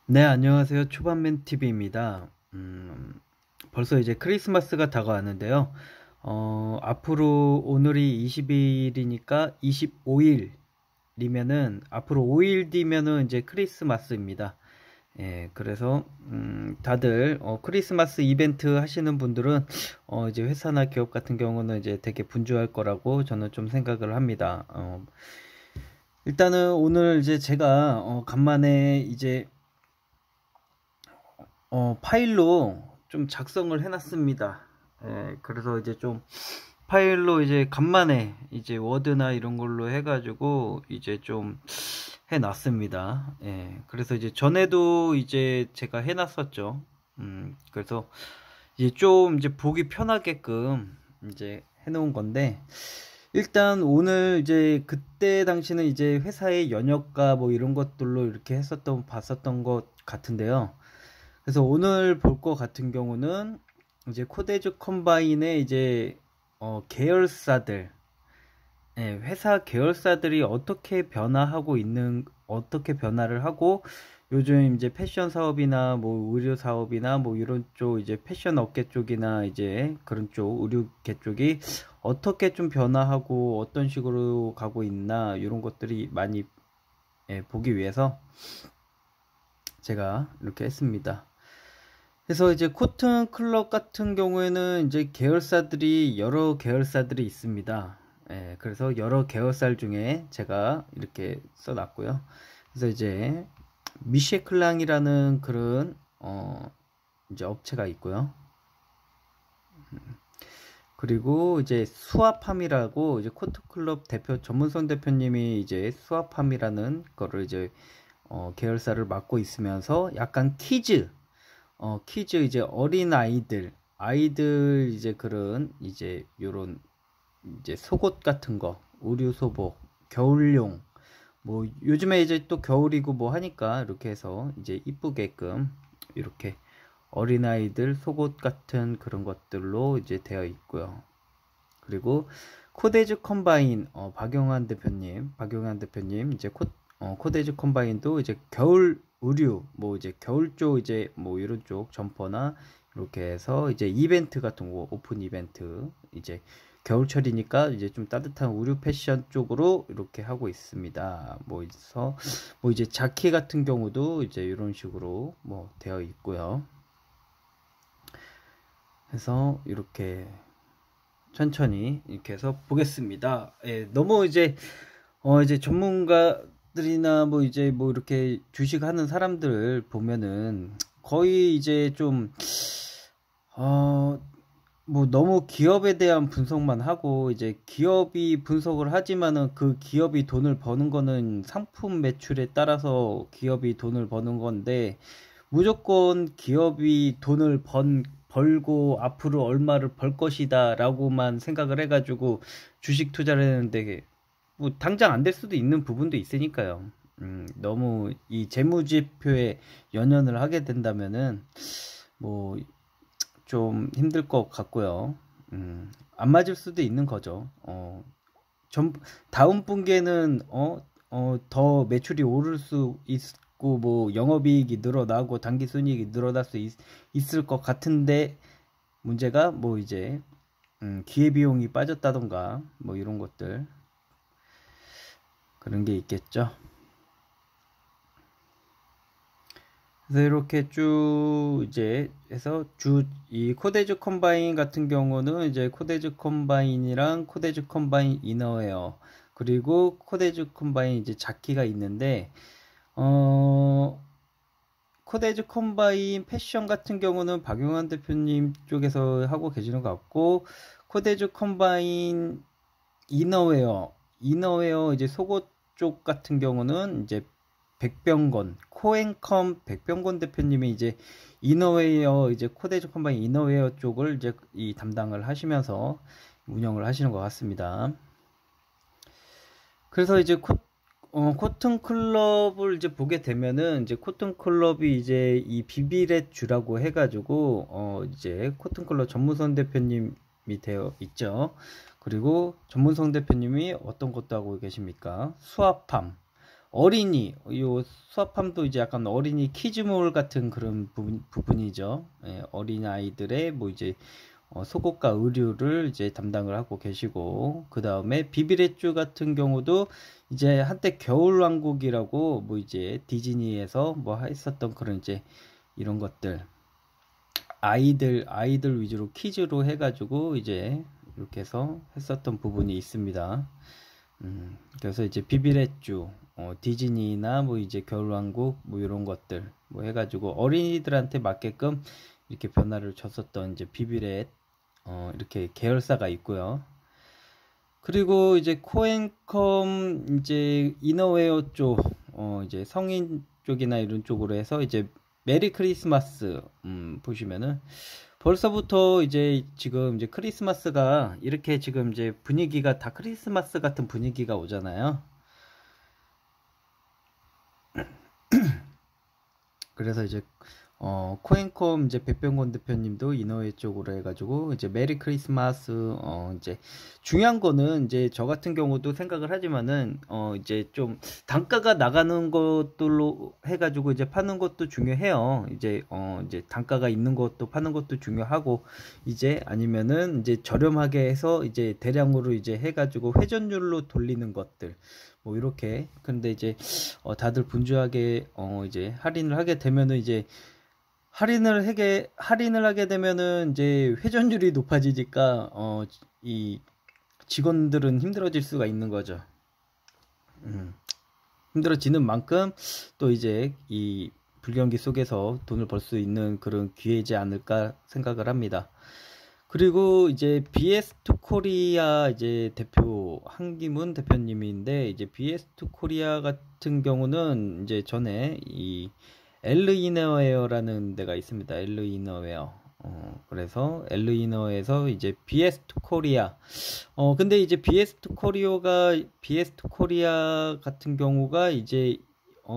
네, 안녕하세요. 초반맨 TV입니다. 벌써 이제 크리스마스가 다가왔는데요. 앞으로 오늘이 20일이니까 25일이면은 앞으로 5일 뒤면은 이제 크리스마스입니다. 예, 그래서 다들 크리스마스 이벤트 하시는 분들은 이제 회사나 기업 같은 경우는 이제 되게 분주할 거라고 저는 좀 생각을 합니다. 일단은 오늘 이제 제가 간만에 이제 파일로 좀 작성을 해놨습니다. 예, 그래서 이제 좀 파일로 이제 간만에 이제 워드나 이런 걸로 해가지고 이제 좀 해놨습니다. 예, 그래서 이제 전에도 이제 제가 해놨었죠. 그래서 이제 좀 이제 보기 편하게끔 이제 해놓은 건데, 일단 오늘 이제 그때 당시는 이제 회사의 연역과 뭐 이런 것들로 이렇게 봤었던 것 같은데요. 그래서 오늘 볼 것 같은 경우는 이제 코데즈 컴바인의 이제 계열사들, 예, 회사 계열사들이 어떻게 변화를 하고 요즘 이제 패션 사업이나 뭐 의료 사업이나 뭐 이런 쪽 이제 패션 업계 쪽이나 이제 그런 쪽 의료계 쪽이 어떻게 좀 변화하고 어떤 식으로 가고 있나 이런 것들이 많이 보기 위해서 제가 이렇게 했습니다. 그래서 이제 코튼 클럽 같은 경우에는 이제 여러 계열사들이 있습니다. 예, 그래서 여러 계열사 중에 제가 이렇게 써놨고요. 그래서 이제 미쉐클랑이라는 그런 이제 업체가 있고요. 그리고 이제 수아팜이라고 이제 코트클럽 대표 전문선 대표님이 이제 수아팜이라는 거를 이제 계열사를 맡고 있으면서 약간 키즈 이제 어린 아이들 이제 그런 이제 요런 이제 속옷 같은 거, 의류 소복, 겨울용 뭐 요즘에 이제 또 겨울이고 뭐 하니까 이렇게 해서 이제 이쁘게끔 이렇게 어린아이들 속옷 같은 그런 것들로 이제 되어 있고요. 그리고 코데즈 컴바인 박용환 대표님 이제 코데즈 컴바인도 이제 겨울 의류 뭐 이제 겨울 쪽 이제 뭐 이런 쪽 점퍼나 이렇게 해서 이제 이벤트 같은 거 오픈 이벤트 이제 겨울철이니까 이제 좀 따뜻한 의류 패션 쪽으로 이렇게 하고 있습니다. 뭐 이제 자키 같은 경우도 이제 이런 식으로 뭐 되어 있고요. 해서 이렇게 천천히 이렇게 해서 보겠습니다. 예, 너무 이제 전문가들이나 뭐 이제 뭐 이렇게 주식하는 사람들 보면은 거의 이제 어, 뭐 너무 기업에 대한 분석만 하고 이제 기업이 분석을 하지만은 그 기업이 돈을 버는 거는 상품 매출에 따라서 기업이 돈을 버는 건데 무조건 기업이 벌고 앞으로 얼마를 벌 것이다 라고만 생각을 해가지고 주식 투자를 했는데 뭐 당장 안 될 수도 있는 부분도 있으니까요. 너무 이 재무지표에 연연을 하게 된다면은 뭐 좀 힘들 것 같고요. 안 맞을 수도 있는 거죠. 전 다음 분기에는 더 매출이 오를 수 있고 뭐 영업이익이 늘어나고 당기순이익이 늘어날 수 있을 것 같은데 문제가 뭐 이제 기회비용이 빠졌다던가 뭐 이런 것들 그런 게 있겠죠. 그래서 이렇게 쭉 이제 해서 이 코데즈 컴바인 같은 경우는 이제 코데즈 컴바인이랑 코데즈 컴바인 이너웨어 그리고 코데즈 컴바인 이제 자키가 있는데 어 코데즈 컴바인 패션 같은 경우는 박용환 대표님 쪽에서 하고 계시는 것 같고 코데즈 컴바인 이너웨어 이제 속옷 쪽 같은 경우는 이제 코앤컴 백병건 대표님이 이제 이너웨어 이제 코데즈 컴바인 이너웨어 쪽을 이제 이 담당을 하시면서 운영을 하시는 것 같습니다. 그래서 이제 코튼 클럽을 이제 보게 되면은 이제 코튼 클럽이 이제 이 비비렛 주라고 해가지고 이제 코튼 클럽 전무선 대표님이 되어 있죠. 그리고 전문성 대표님이 어떤 것도 하고 계십니까? 수아팜. 요 수아팜도 이제 약간 어린이 키즈몰 같은 그런 부분이죠. 예, 어린 아이들의 뭐 이제 속옷과 의류를 이제 담당을 하고 계시고, 그 다음에 비비레쭈 같은 경우도 이제 한때 겨울왕국이라고 뭐 이제 디즈니에서 뭐 했었던 그런 이제 이런 것들, 아이들 위주로 키즈로 해가지고 이제 이렇게 해서 했었던 부분이 있습니다. 그래서 이제 비비레쭈, 디즈니나 뭐 이제 겨울왕국 뭐 이런 것들 뭐 해가지고 어린이들한테 맞게끔 이렇게 변화를 줬었던 이제 비비렛 이렇게 계열사가 있고요. 그리고 이제 코앤컴 이제 이너웨어 쪽, 이제 성인 쪽이나 이런 쪽으로 해서 이제 메리 크리스마스 보시면은 벌써부터 이제 지금 이제 크리스마스가 이렇게 지금 이제 분위기가 다 크리스마스 같은 분위기가 오잖아요. 그래서 이제 코앤컴 이제 백병곤 대표님도 이너웨 쪽으로 해가지고 이제 메리 크리스마스 이제 중요한 거는 이제 저 같은 경우도 생각을 하지만은 이제 좀 단가가 나가는 것들로 해가지고 이제 파는 것도 중요해요. 이제 이제 단가가 있는 것도 파는 것도 중요하고, 이제 아니면은 이제 저렴하게 해서 이제 대량으로 이제 해가지고 회전율로 돌리는 것들 뭐 이렇게. 근데 이제 다들 분주하게 이제 할인을 하게 되면은 이제 할인을 하게 되면은 이제 회전율이 높아지니까 이 직원들은 힘들어질 수가 있는 거죠. 힘들어지는 만큼 또 이제 이 불경기 속에서 돈을 벌 수 있는 그런 기회이지 않을까 생각을 합니다. 그리고 이제 BS2 코리아 이제 대표 한기문 대표님인데, 이제 BS2 코리아 같은 경우는 이제 전에 이 엘르이너웨어라는 데가 있습니다. 엘르이너웨어. 그래서 엘르이너에서 이제 BS2 코리아. 근데 이제 BS2 코리아 같은 경우가 이제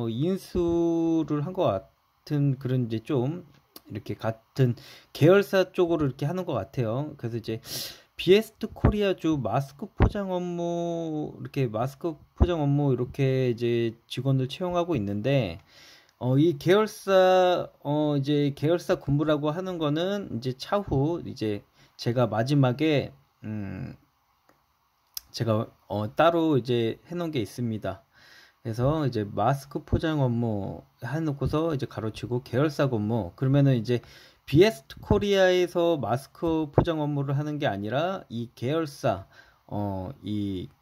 인수를 한 것 같은 그런 이제 좀 이렇게 같은 계열사 쪽으로 이렇게 하는 것 같아요. 그래서 이제 BS2 코리아주 마스크 포장 업무 이렇게 이제 직원을 채용하고 있는데, 이 이제 계열사 군부라고 하는 거는 이제 차후 이제 제가 마지막에 제가 따로 이제 해놓은 게 있습니다. 그래서 이제 마스크 포장 업무 해놓고서 이제 가로치고 계열사 근무, 그러면은 이제 BS 코리아에서 마스크 포장 업무를 하는 게 아니라 이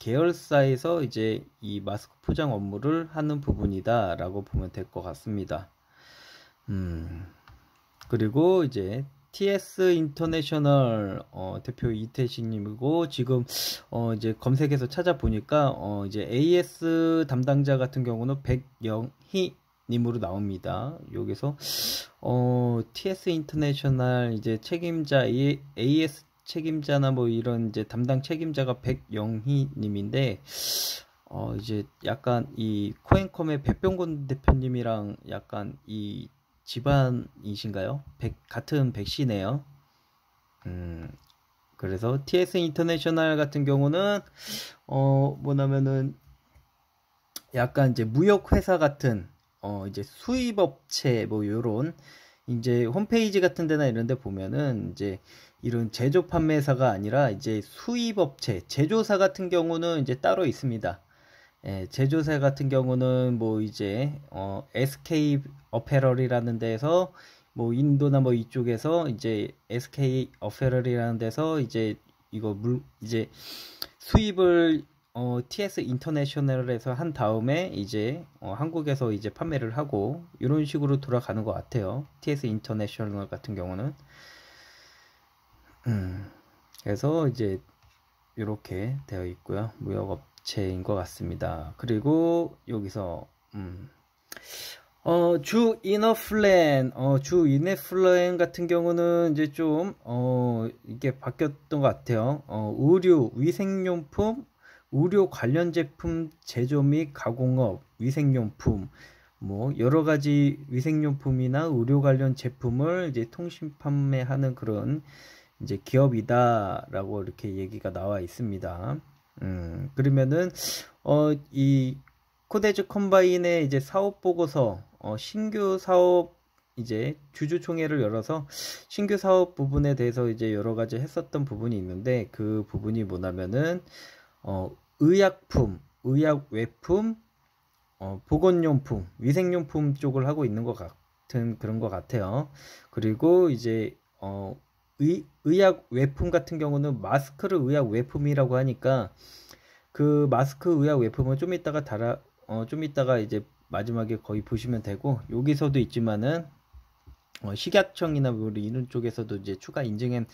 계열사에서 이제 이 마스크 포장 업무를 하는 부분이다 라고 보면 될 것 같습니다. 그리고 이제 TS 인터내셔널 대표 이태식님이고, 지금 이제 검색해서 찾아보니까 이제 AS 담당자 같은 경우는 백영희 님으로 나옵니다. 여기서 TS 인터내셔널 이제 책임자, AS 책임자나 뭐 이런 이제 담당 책임자가 백영희 님인데, 이제 약간 이 코앤컴의 백병곤 대표님이랑 약간 이 집안이신가요? 같은 백씨네요. 그래서 TS 인터내셔널 같은 경우는 뭐냐면은 약간 이제 무역 회사 같은 이제 수입업체 뭐 요런 이제 홈페이지 같은 데나 이런 데 보면은 이제 이런 제조 판매사가 아니라 이제 수입업체, 제조사 같은 경우는 이제 따로 있습니다. 예, 제조사 같은 경우는 뭐 이제 SK 어페럴이라는 데서 뭐 인도나 뭐 이쪽에서 이제 SK 어페럴이라는 데서 이제 이거 이제 수입을 TS 인터내셔널에서 한 다음에 이제 한국에서 이제 판매를 하고 이런 식으로 돌아가는 것 같아요. TS 인터내셔널 같은 경우는. 그래서 이제 이렇게 되어 있고요. 무역업체인 것 같습니다. 그리고 여기서 주 이너플랜 같은 경우는 이제 좀 이게 바뀌었던 것 같아요. 의류, 위생용품, 의료 관련 제품 제조 및 가공업, 위생용품, 뭐 여러 가지 위생용품이나 의료 관련 제품을 이제 통신 판매하는 그런 이제 기업이다라고 이렇게 얘기가 나와 있습니다. 그러면은 이 코데즈 컴바인의 이제 사업 보고서, 신규 사업 이제 주주총회를 열어서 신규 사업 부분에 대해서 이제 여러 가지 했었던 부분이 있는데, 그 부분이 뭐냐면은 의약품, 의약 외품, 보건용품, 위생용품 쪽을 하고 있는 것 같은 그런 것 같아요. 그리고 이제 의약 외품 같은 경우는 마스크를 의약 외품이라고 하니까, 그 마스크 의약 외품은 좀 이따가 좀 이따가 이제 마지막에 거의 보시면 되고, 여기서도 있지만은 식약청이나 뭐 이런 쪽에서도 이제 추가 인증한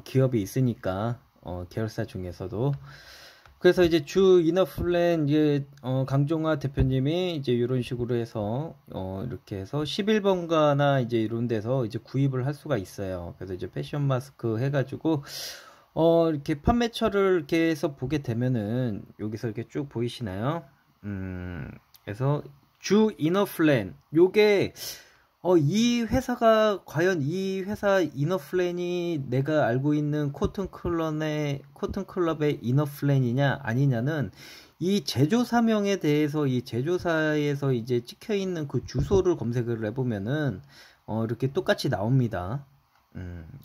기업이 있으니까, 계열사 중에서도. 그래서 이제 주 이너플랜 이제 강종화 대표님이 이제 이런 식으로 해서 이렇게 해서 11번가나 이제 이런 데서 이제 구입을 할 수가 있어요. 그래서 이제 패션 마스크 해가지고 이렇게 판매처를 이렇게 해서 보게 되면은 여기서 이렇게 쭉 보이시나요? 그래서 주 이너플랜 요게 이 회사가 과연 이 회사 이너플랜이 내가 알고 있는 코튼클럽의 이너플랜이냐 아니냐는 이 제조사명에 대해서 이 제조사에서 이제 찍혀 있는 그 주소를 검색을 해보면은 이렇게 똑같이 나옵니다.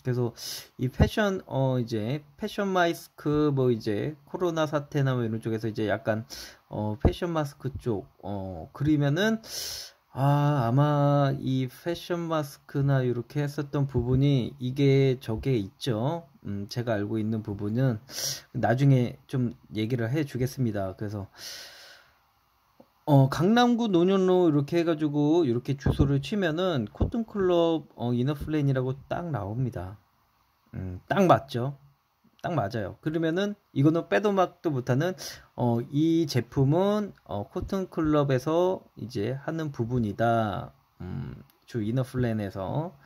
그래서 이 이제 패션 마스크 뭐 이제 코로나 사태나 뭐 이런 쪽에서 이제 약간 패션 마스크 쪽 그리면은 아마 이 패션 마스크나 이렇게 했었던 부분이 이게 저게 있죠. 제가 알고 있는 부분은 나중에 좀 얘기를 해 주겠습니다. 그래서 강남구 논현로 이렇게 해가지고 이렇게 주소를 치면은 코튼클럽 이너플랜이라고 딱 나옵니다. 딱 맞죠? 딱 맞아요. 그러면은 이거는 빼도 막도 못하는 이 제품은 코튼클럽에서 이제 하는 부분이다. 주 이너플랜에서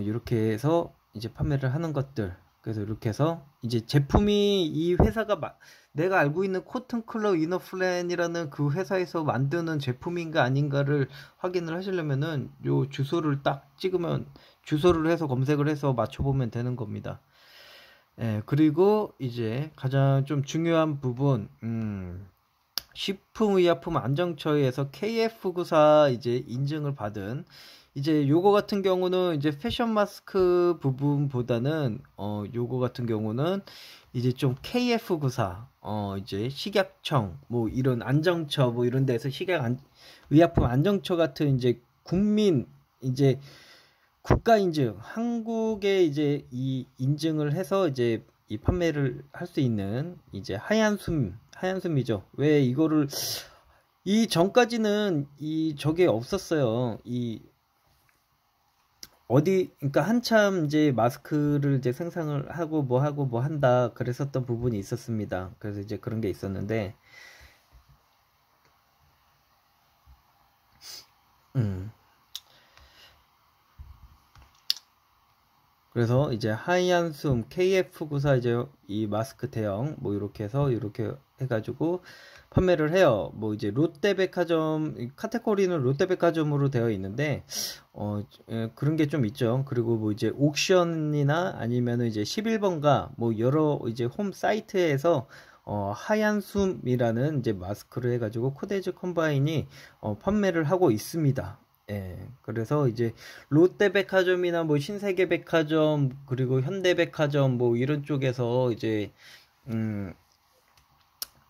이렇게 해서 이제 판매를 하는 것들. 그래서 이렇게 해서 이제 제품이 이 회사가 내가 알고 있는 코튼클럽 이너플랜이라는 그 회사에서 만드는 제품인가 아닌가를 확인을 하시려면은 요 주소를 딱 찍으면 주소를 해서 검색을 해서 맞춰보면 되는 겁니다. 예, 그리고 이제 가장 좀 중요한 부분, 식품의약품안정처에서 KF94 이제 인증을 받은 이제 요거 같은 경우는 이제 패션 마스크 부분보다는 요거 같은 경우는 이제 좀 KF94 이제 식약청 뭐 이런 안정처 뭐 이런 데서 의약품 안정처 같은 이제 국민 이제 국가 인증, 한국에 이제 이 인증을 해서 이제 이 판매를 할 수 있는 이제 하얀숨이죠. 왜 이거를 이 전까지는 이 저게 없었어요. 그러니까 한참 이제 마스크를 이제 생산을 하고 뭐 한다 그랬었던 부분이 있었습니다. 그래서 이제 그런 게 있었는데, 그래서 이제 하이안숨 KF94 이제 이 마스크 대형 뭐 이렇게 해서 이렇게 해가지고 판매를 해요. 뭐 이제 롯데백화점 카테고리는 롯데백화점으로 되어 있는데 그런 게 좀 있죠. 그리고 뭐 이제 옥션이나 아니면은 이제 11번가 뭐 여러 이제 홈 사이트에서 하얀숨이라는 이제 마스크를 해가지고 코데즈 컴바인이 판매를 하고 있습니다. 예, 그래서 이제 롯데백화점이나 뭐 신세계백화점 그리고 현대백화점 뭐 이런 쪽에서 이제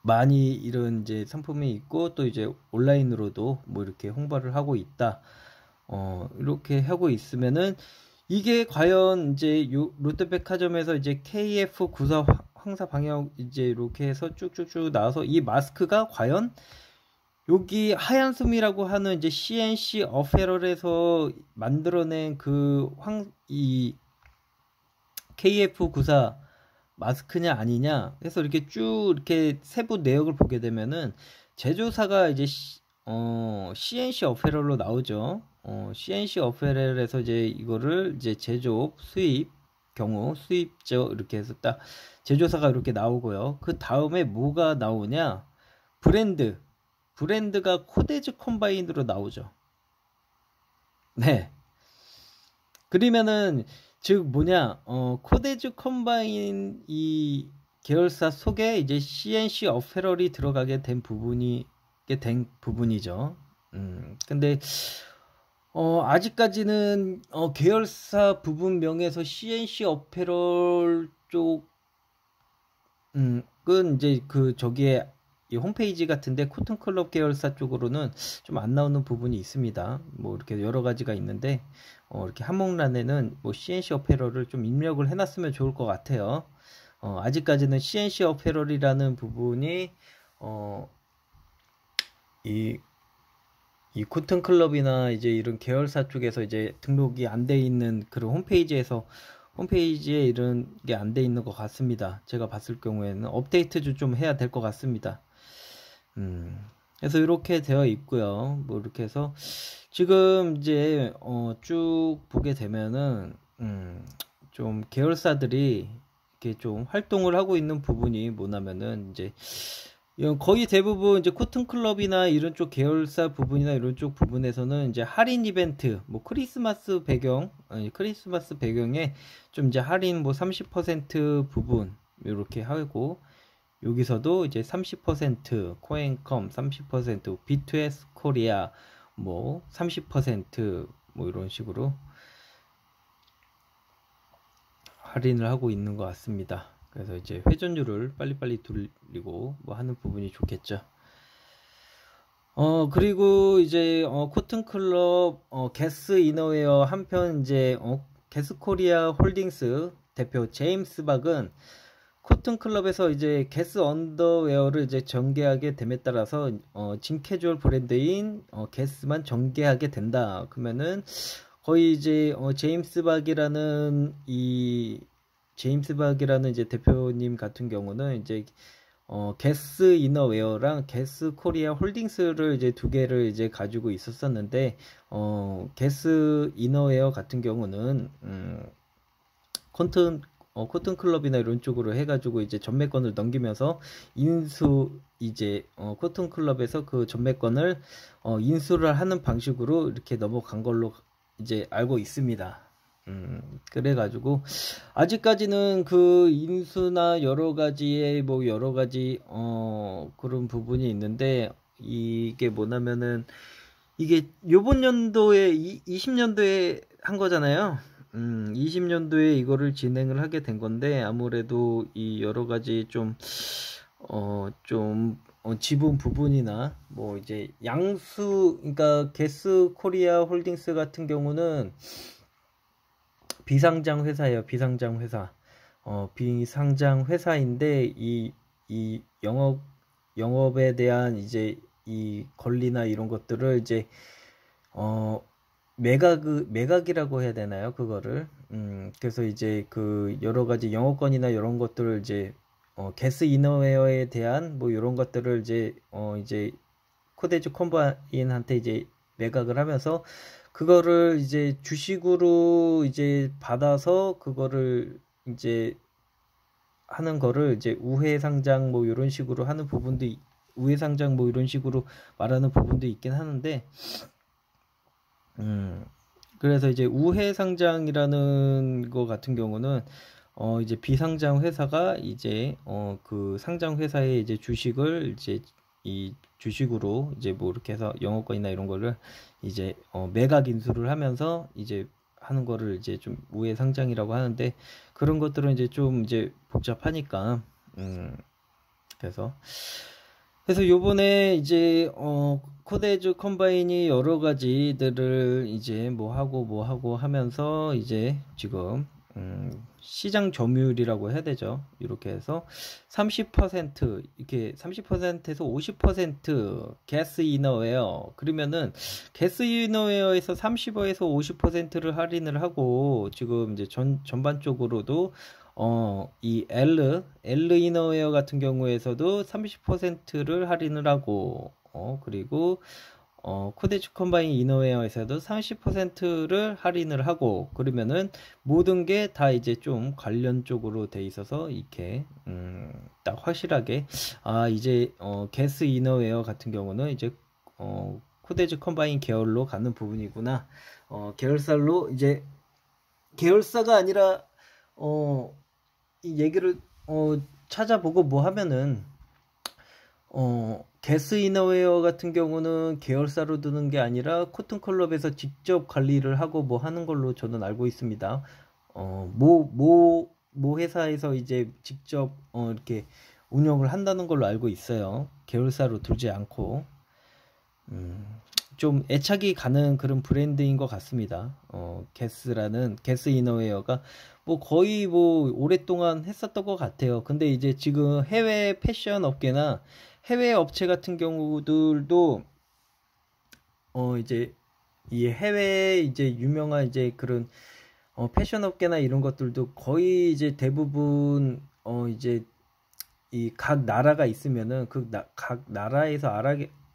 많이 이런 이제 상품이 있고 또 이제 온라인으로도 뭐 이렇게 홍보를 하고 있다. 이렇게 하고 있으면은 이게 과연 이제 롯데백화점에서 이제 KF94 황사 방역 이제 이렇게 해서 쭉쭉쭉 나와서 이 마스크가 과연 여기 하얀숨이라고 하는 이제 CNC 어페럴에서 만들어낸 이 KF94 마스크냐 아니냐 해서 이렇게 쭉 이렇게 세부 내역을 보게 되면은 제조사가 이제 CNC 어페럴로 나오죠. CNC 어페럴에서 이제 이거를 이제 제조업 수입 경우 수입죠 이렇게 해서 딱 제조사가 이렇게 나오고요. 그 다음에 뭐가 나오냐? 브랜드가 코데즈 컴바인으로 나오죠. 네. 그러면은 즉 뭐냐 코데즈 컴바인 이 계열사 속에 이제 CNC 어페럴이 들어가게 된 부분이 된 부분이죠. 근데 아직까지는 계열사 부분명에서 CNC 어페럴 쪽은 이제 저기에 이 홈페이지 같은데 코튼클럽 계열사 쪽으로는 좀 안 나오는 부분이 있습니다. 뭐 이렇게 여러 가지가 있는데 이렇게 한목란에는 뭐 CNC 어페럴을 좀 입력을 해놨으면 좋을 것 같아요. 아직까지는 CNC 어페럴이라는 부분이 이 코튼클럽이나 이제 이런 계열사 쪽에서 이제 등록이 안 돼 있는 그런 홈페이지에 이런 게 안 돼 있는 것 같습니다. 제가 봤을 경우에는 업데이트 좀 해야 될 것 같습니다. 그래서 이렇게 되어 있고요. 뭐 이렇게 해서 지금 이제 쭉 보게 되면은 좀 계열사들이 이렇게 좀 활동을 하고 있는 부분이 뭐냐면은 이제 거의 대부분 이제 코튼클럽이나 이런 쪽 계열사 부분이나 이런 쪽 부분에서는 이제 할인 이벤트, 뭐 크리스마스 배경에 좀 이제 할인 뭐 30% 부분 이렇게 하고, 여기서도 이제 30% 코엔컴 30% B2S 코리아 뭐 30% 이런 식으로 할인을 하고 있는 것 같습니다. 그래서 이제 회전율을 빨리빨리 돌리고 뭐 하는 부분이 좋겠죠. 그리고 이제 코튼클럽 게스 이너웨어 한편 이제 게스 코리아 홀딩스 대표 제임스 박은 코튼클럽에서 이제 게스 언더웨어를 이제 전개하게 됨에 따라서 짐 캐주얼 브랜드인 게스만 전개하게 된다. 그러면은 거의 이제 제임스 박이라는 이제 대표님 같은 경우는 이제 게스 이너웨어랑 게스 코리아 홀딩스를 이제 두 개를 이제 가지고 있었었는데 게스 이너웨어 같은 경우는 코튼클럽이나 이런 쪽으로 해가지고 이제 전매권을 넘기면서 코튼클럽에서 그 전매권을 인수를 하는 방식으로 이렇게 넘어간 걸로 이제 알고 있습니다. 그래가지고 아직까지는 그 인수나 여러 가지 그런 부분이 있는데, 이게 뭐냐면은 이게 요번 연도에 20년도에 한 거잖아요. 20년도에 이거를 진행을 하게 된 건데, 아무래도 이 여러 가지 지분 부분이나 뭐 이제 그러니까 게스 코리아 홀딩스 같은 경우는 비상장 회사예요. 비상장 회사인데 이 영업에 대한 이제 이 권리나 이런 것들을 이제 매각이라고 해야 되나요? 그거를. 그래서 이제 그 여러 가지 영업권이나 이런 것들을 이제 게스 이너웨어에 대한 뭐 이런 것들을 이제 코데즈 컴바인한테 이제 매각을 하면서 그거를 이제 주식으로 이제 받아서 그거를 이제 하는 거를 이제 우회 상장 뭐 이런 식으로 하는 부분도 우회 상장 뭐 이런 식으로 말하는 부분도 있긴 하는데, 그래서 이제 우회 상장이라는 거 같은 경우는 이제 비상장 회사가 이제 그 상장 회사의 이제 주식을 이제 이 주식으로 이제 뭐 이렇게 해서 영업권이나 이런 거를 이제 매각 인수를 하면서 이제 하는 거를 이제 좀 우회 상장이라고 하는데, 그런 것들은 이제 좀 이제 복잡하니까 그래서 요번에 이제 코데즈 컴바인이 여러 가지들을 이제 뭐 하고 하면서 이제 지금 시장 점유율이라고 해야 되죠. 이렇게 해서 30% 이렇게 30%에서 50% 게스 이너웨어, 그러면은 게스 이너웨어에서 30에서 50%를 할인을 하고, 지금 이제 전반적으로도 이 L 이너웨어 같은 경우에서도 30%를 할인을 하고, 그리고 코데즈 컴바인 이너웨어에서도 30%를 할인을 하고, 그러면은 모든 게 다 이제 좀 관련 쪽으로 돼 있어서 이렇게 딱 확실하게 이제 게스 이너웨어 같은 경우는 이제 코데즈 컴바인 계열로 가는 부분이구나. 계열사로 이제 계열사가 아니라 이 얘기를 찾아보고 뭐 하면은 게스 이너웨어 같은 경우는 계열사로 드는 게 아니라 코튼클럽에서 직접 관리를 하고 뭐 하는 걸로 저는 알고 있습니다. 모 회사에서 이제 직접 이렇게 운영을 한다는 걸로 알고 있어요. 계열사로 두지 않고. 좀 애착이 가는 그런 브랜드인 것 같습니다. 게스 이너웨어가 뭐 거의 뭐 오랫동안 했었던 것 같아요. 근데 이제 지금 해외 패션 업계나 해외 업체 같은 경우들도 이제 이 해외 이제 유명한 이제 그런 패션 업계나 이런 것들도 거의 이제 대부분 이제 이 각 나라가 있으면은 각 나라에서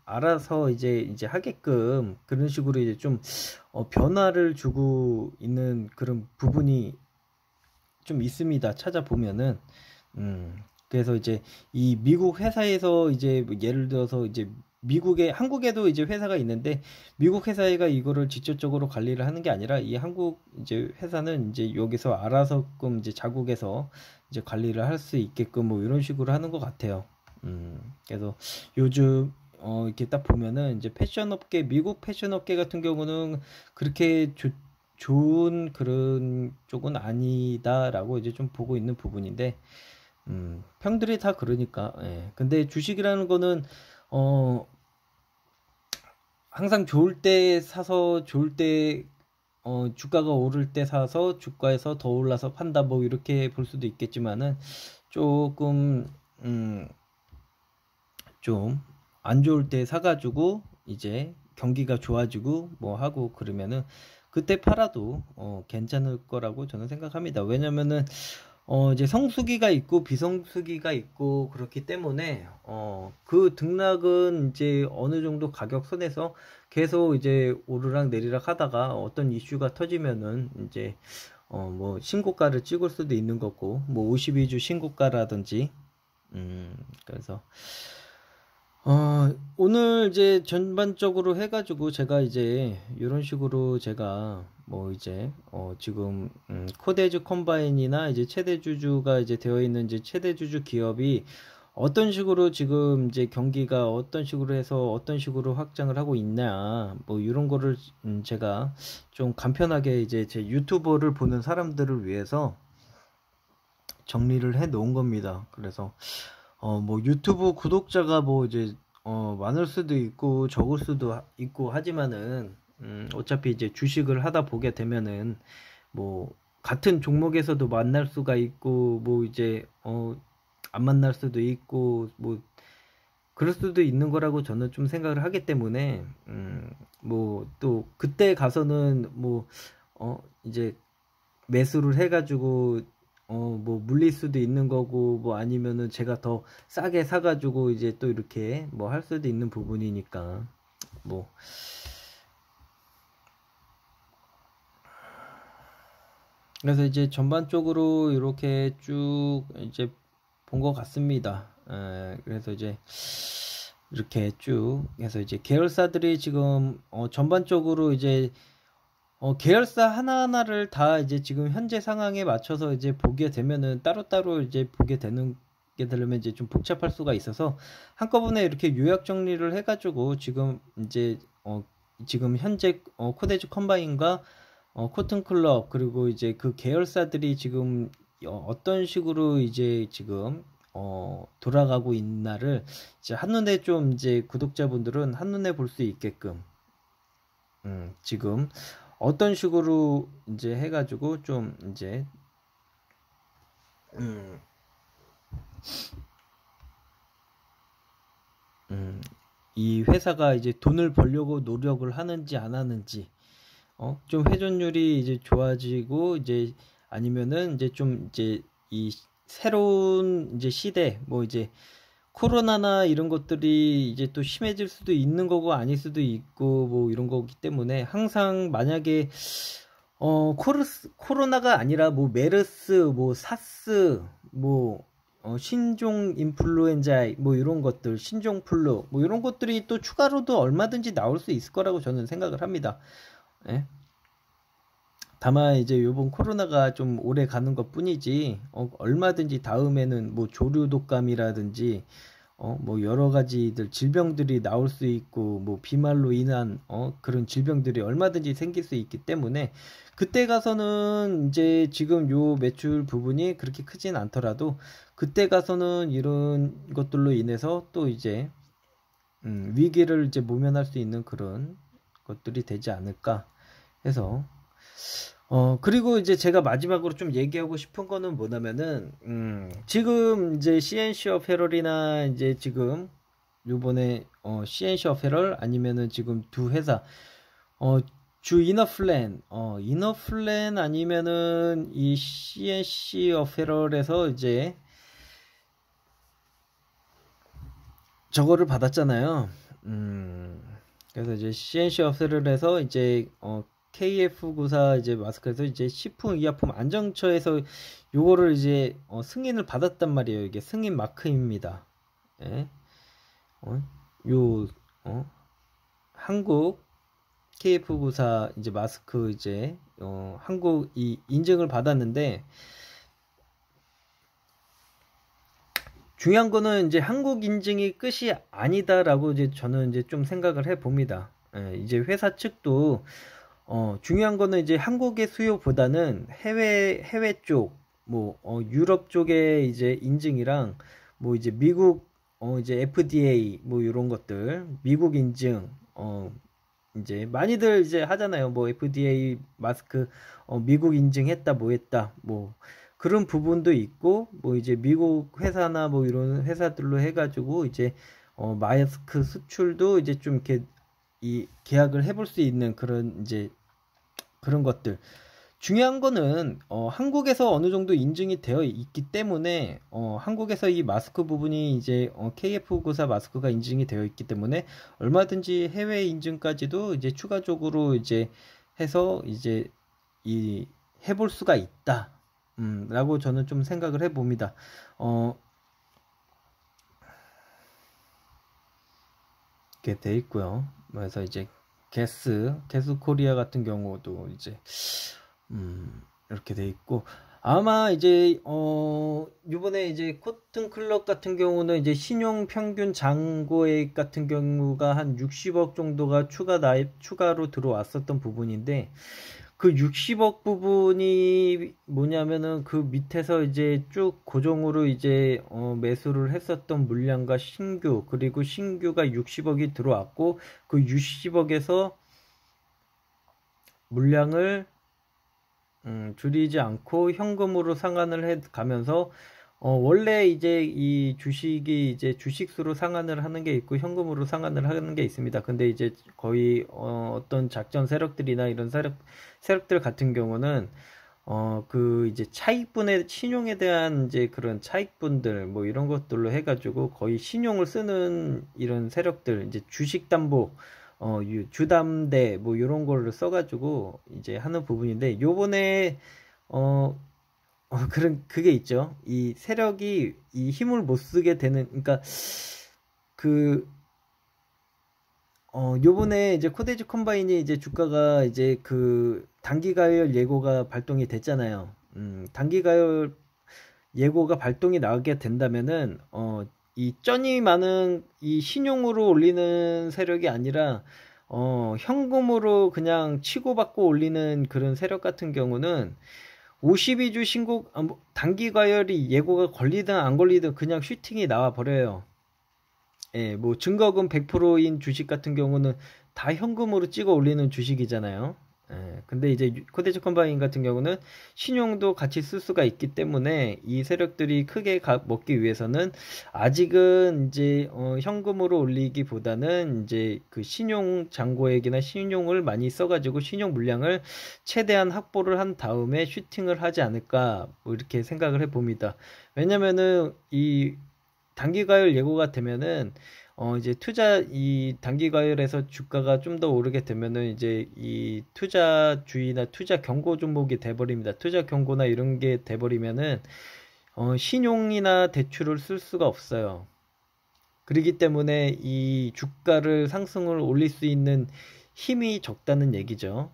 알아서 이제 하게끔 그런 식으로 이제 좀 변화를 주고 있는 그런 부분이 좀 있습니다. 찾아보면은 그래서 이제 이 미국 회사에서 이제 뭐 예를 들어서 이제 한국에도 이제 회사가 있는데 미국 회사가 이거를 직접적으로 관리를 하는 게 아니라 이 한국 이제 회사는 이제 여기서 알아서끔 이제 자국에서 이제 관리를 할 수 있게끔 뭐 이런 식으로 하는 것 같아요. 그래서 요즘 이렇게 딱 보면은 이제 미국 패션 업계 같은 경우는 그렇게 좋은 그런 쪽은 아니다라고 이제 좀 보고 있는 부분인데, 평들이 다 그러니까, 예. 근데 주식이라는 거는, 항상 좋을 때 사서 좋을 때, 주가가 오를 때 사서 주가에서 더 올라서 판다, 뭐, 이렇게 볼 수도 있겠지만은, 조금, 좀, 안 좋을 때 사가지고, 이제, 경기가 좋아지고, 뭐 하고, 그러면은, 그때 팔아도, 괜찮을 거라고 저는 생각합니다. 왜냐면은, 이제 성수기가 있고 비성수기가 있고 그렇기 때문에 그 등락은 이제 어느 정도 가격선에서 계속 이제 오르락 내리락 하다가 어떤 이슈가 터지면은 이제 뭐 신고가를 찍을 수도 있는 거고 뭐 52주 신고가라든지 그래서 오늘 이제 전반적으로 해가지고 제가 이제 이런 식으로 제가 뭐 이제 지금 코데즈 컴바인이나 이제 최대주주가 이제 되어 있는 이제 최대주주 기업이 어떤 식으로 지금 이제 경기가 어떤 식으로 해서 어떤 식으로 확장을 하고 있냐 뭐 이런 거를 제가 좀 간편하게 이제 제 유튜버를 보는 사람들을 위해서 정리를 해 놓은 겁니다. 그래서 뭐 유튜브 구독자가 뭐 이제 많을 수도 있고 적을 수도 있고 하지만은 어차피 이제 주식을 하다 보게 되면은 뭐 같은 종목에서도 만날 수가 있고 뭐 이제 안 만날 수도 있고 뭐 그럴 수도 있는 거라고 저는 좀 생각을 하기 때문에 뭐 또 그때 가서는 뭐 이제 매수를 해가지고 뭐 물릴 수도 있는 거고 뭐 아니면은 제가 더 싸게 사가지고 이제 또 이렇게 뭐 할 수도 있는 부분이니까 뭐 그래서 이제 전반적으로 이렇게 쭉 이제 본 것 같습니다. 그래서 이제 이렇게 쭉 해서 이제 계열사들이 지금 전반적으로 이제 계열사 하나하나를 다 이제 지금 현재 상황에 맞춰서 이제 보게 되면은 따로따로 이제 보게 되는 게 되려면 이제 좀 복잡할 수가 있어서 한꺼번에 이렇게 요약 정리를 해가지고 지금 이제 지금 현재 코데즈 컴바인과 코튼클럽 그리고 이제 그 계열사들이 지금 어떤 식으로 이제 지금 돌아가고 있나를 이제 한눈에 좀 이제 구독자분들은 한눈에 볼 수 있게끔 지금 어떤 식으로 이제 해가지고 좀 이제 이 회사가 이제 돈을 벌려고 노력을 하는지 안 하는지 좀 회전율이 이제 좋아지고 이제 아니면은 이제 좀 이제 이 새로운 이제 시대 뭐 이제 코로나나 이런 것들이 이제 또 심해질 수도 있는 거고 아닐 수도 있고 뭐 이런 거기 때문에 항상 만약에 코로나가 아니라 뭐 메르스 뭐 사스 뭐 신종 인플루엔자 뭐 이런 것들 신종 플루 뭐 이런 것들이 또 추가로도 얼마든지 나올 수 있을 거라고 저는 생각을 합니다. 예? 다만 이제 요번 코로나가 좀 오래 가는 것 뿐이지 얼마든지 다음에는 뭐 조류 독감이라든지 뭐 여러 가지들 질병들이 나올 수 있고 뭐 비말로 인한 그런 질병들이 얼마든지 생길 수 있기 때문에 그때 가서는 이제 지금 요 매출 부분이 그렇게 크진 않더라도 그때 가서는 이런 것들로 인해서 또 이제 위기를 이제 모면할 수 있는 그런 것들이 되지 않을까 해서 그리고 이제 제가 마지막으로 좀 얘기하고 싶은 거는 뭐냐면은, 지금 이제 CNC 어페럴이나 이제 지금 요번에, CNC 어페럴 아니면은 지금 두 회사, 주 이너플랜 아니면은 이 CNC 어페럴에서 이제 저거를 받았잖아요. 그래서 이제 CNC 어페럴에서 이제, KF94 이제 마스크에서 이제 식품의약품 안정처에서 요거를 이제 승인을 받았단 말이에요. 이게 승인 마크입니다. 예. 요 한국 KF94 이제 마스크 이제 한국 이 인증을 받았는데 중요한 거는 이제 한국 인증이 끝이 아니다라고 이제 저는 이제 좀 생각을 해 봅니다. 예, 이제 회사 측도 중요한 거는 이제 한국의 수요보다는 해외 쪽, 뭐, 유럽 쪽의 이제 인증이랑, 뭐 이제 미국, 이제 FDA, 뭐 이런 것들, 미국 인증, 이제 많이들 이제 하잖아요. 뭐 FDA 마스크, 미국 인증했다, 뭐 했다, 뭐. 그런 부분도 있고, 뭐 이제 미국 회사나 뭐 이런 회사들로 해가지고, 이제, 마스크 수출도 이제 좀 이렇게, 이 계약을 해볼 수 있는 그런 이제 그런 것들. 중요한 거는 한국에서 어느 정도 인증이 되어 있기 때문에 한국에서 이 마스크 부분이 이제 KF94 마스크가 인증이 되어 있기 때문에 얼마든지 해외 인증까지도 이제 추가적으로 이제 해서 이제 이 해볼 수가 있다. 라고 저는 좀 생각을 해봅니다. 이렇게 돼 있고요. 그래서 이제 게스 코리아 같은 경우도 이제 이렇게 돼 있고 아마 이제 요번에 이제 코튼 클럽 같은 경우는 이제 신용 평균 잔고액 같은 경우가 한 60억 정도가 추가로 들어왔었던 부분인데 그 60억 부분이 뭐냐면은 그 밑에서 이제 쭉 고정으로 이제 매수를 했었던 물량과 신규 그리고 신규가 60억이 들어왔고 그 60억에서 물량을 줄이지 않고 현금으로 상환을 해 가면서 원래 이제 이 주식이 이제 주식수로 상환을 하는 게 있고 현금으로 상환을 하는 게 있습니다. 근데 이제 거의 어떤 작전 세력들이나 이런 세력들 같은 경우는 그 이제 차익분의 신용에 대한 이제 그런 차익분들 뭐 이런 것들로 해가지고 거의 신용을 쓰는 이런 세력들 이제 주식 담보 주담대 뭐 이런 거를 써가지고 이제 하는 부분인데 요번에 그런 그게 있죠. 이 세력이 이 힘을 못 쓰게 되는 그러니까 그 요번에 이제 코데지 컴바인이 이제 주가가 이제 그 단기 가열 예고가 발동이 됐잖아요. 단기 가열 예고가 발동이 나게 된다면은 이 쩐이 많은 이 신용으로 올리는 세력이 아니라 현금으로 그냥 치고받고 올리는 그런 세력 같은 경우는 52주 신고 단기 과열이 예고가 걸리든 안 걸리든 그냥 슈팅이 나와 버려요. 예, 뭐 증거금 100%인 주식 같은 경우는 다 현금으로 찍어 올리는 주식이잖아요. 예, 근데 이제 코데지 컴바인 같은 경우는 신용도 같이 쓸 수가 있기 때문에 이 세력들이 크게 먹기 위해서는 아직은 이제 현금으로 올리기보다는 이제 그 신용 잔고액이나 신용을 많이 써가지고 신용 물량을 최대한 확보를 한 다음에 슈팅을 하지 않을까 뭐 이렇게 생각을 해봅니다. 왜냐면은 이 단기 과열 예고가 되면은 이제 이 단기 과열에서 주가가 좀 더 오르게 되면은 이제 이 투자주의나 투자 경고 종목이 돼버립니다. 투자 경고나 이런 게 돼버리면은 신용이나 대출을 쓸 수가 없어요. 그렇기 때문에 이 주가를 상승을 올릴 수 있는 힘이 적다는 얘기죠.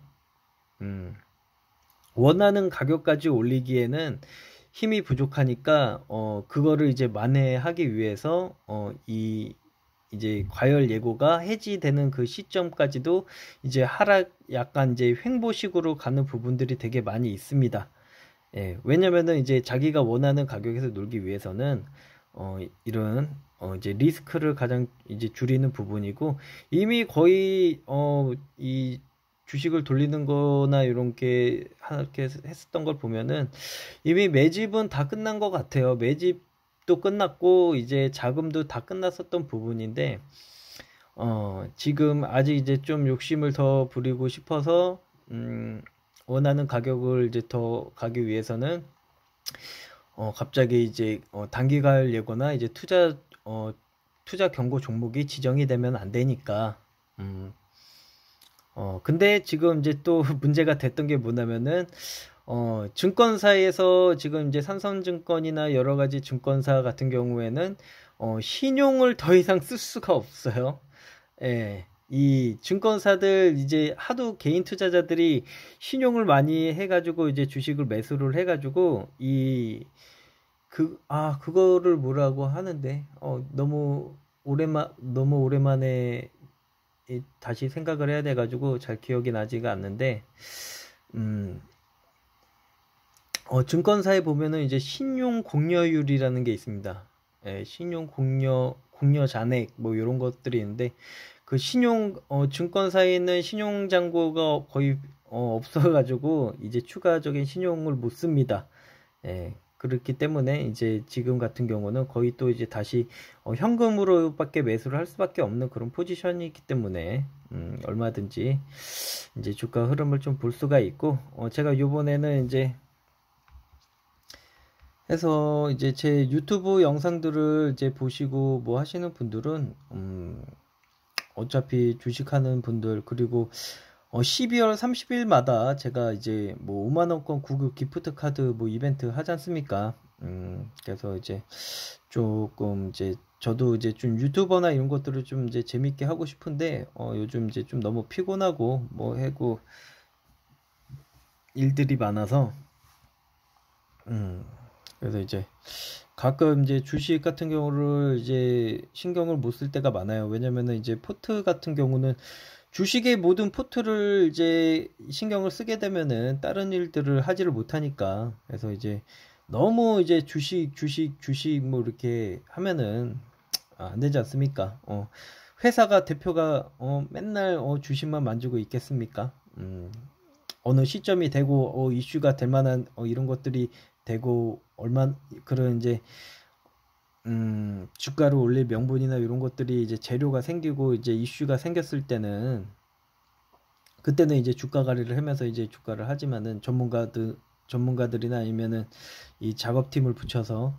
원하는 가격까지 올리기에는 힘이 부족하니까 그거를 이제 만회하기 위해서 이제 과열 예고가 해지되는 그 시점까지도 이제 하락 약간 이제 횡보식으로 가는 부분들이 되게 많이 있습니다. 예, 왜냐면은 이제 자기가 원하는 가격에서 놀기 위해서는 이런 이제 리스크를 가장 이제 줄이는 부분이고, 이미 거의 이 주식을 돌리는 거나 이런 게 이렇게 했었던 걸 보면은 이미 매집은 다 끝난 것 같아요. 매집도 끝났고 이제 자금도 다 끝났었던 부분인데 지금 아직 이제 좀 욕심을 더 부리고 싶어서 원하는 가격을 이제 더 가기 위해서는 갑자기 이제 단기가열 예고나 이제 투자 경고 종목이 지정이 되면 안 되니까. 근데 지금 이제 또 문제가 됐던 게 뭐냐면은 증권사에서 지금 이제 삼성증권이나 여러 가지 증권사 같은 경우에는 신용을 더 이상 쓸 수가 없어요. 예. 이 증권사들 이제 하도 개인 투자자들이 신용을 많이 해가지고 이제 주식을 매수를 해가지고 그거를 뭐라고 하는데 너무 오랜만에 다시 생각을 해야 돼가지고 잘 기억이 나지가 않는데 증권사에 보면은 이제 신용 공여율이라는 게 있습니다. 예, 신용 공여 잔액 뭐 이런 것들이 있는데 그 증권사에 있는 신용 잔고가 거의 없어가지고 이제 추가적인 신용을 못 씁니다. 예, 그렇기 때문에 이제 지금 같은 경우는 거의 또 이제 다시 현금으로밖에 매수를 할 수밖에 없는 그런 포지션이기 때문에 얼마든지 이제 주가 흐름을 좀 볼 수가 있고 제가 요번에는 이제 해서 이제 제 유튜브 영상들을 이제 보시고 뭐 하시는 분들은 어차피 주식하는 분들 그리고 12월 30일마다 제가 이제 뭐 5만원권 구급 기프트 카드 뭐 이벤트 하지 않습니까? 그래서 이제 조금 이제 저도 이제 좀 유튜버나 이런 것들을 좀 이제 재밌게 하고 싶은데 요즘 이제 좀 너무 피곤하고 뭐 해고 일들이 많아서 그래서 이제 가끔 이제 주식 같은 경우를 이제 신경을 못 쓸 때가 많아요. 왜냐면은 이제 포트 같은 경우는 주식의 모든 포트를 이제 신경을 쓰게 되면은 다른 일들을 하지를 못하니까. 그래서 이제 너무 이제 주식 뭐 이렇게 하면은 안 되지 않습니까? 회사가 대표가 맨날 주식만 만지고 있겠습니까? 어느 시점이 되고 이슈가 될 만한 이런 것들이 되고 그런 이제 주가를 올릴 명분이나 이런 것들이 이제 재료가 생기고 이제 이슈가 생겼을 때는 그때는 이제 주가 관리를 하면서 이제 주가를 하지만은 전문가들이나 아니면은 이 작업팀을 붙여서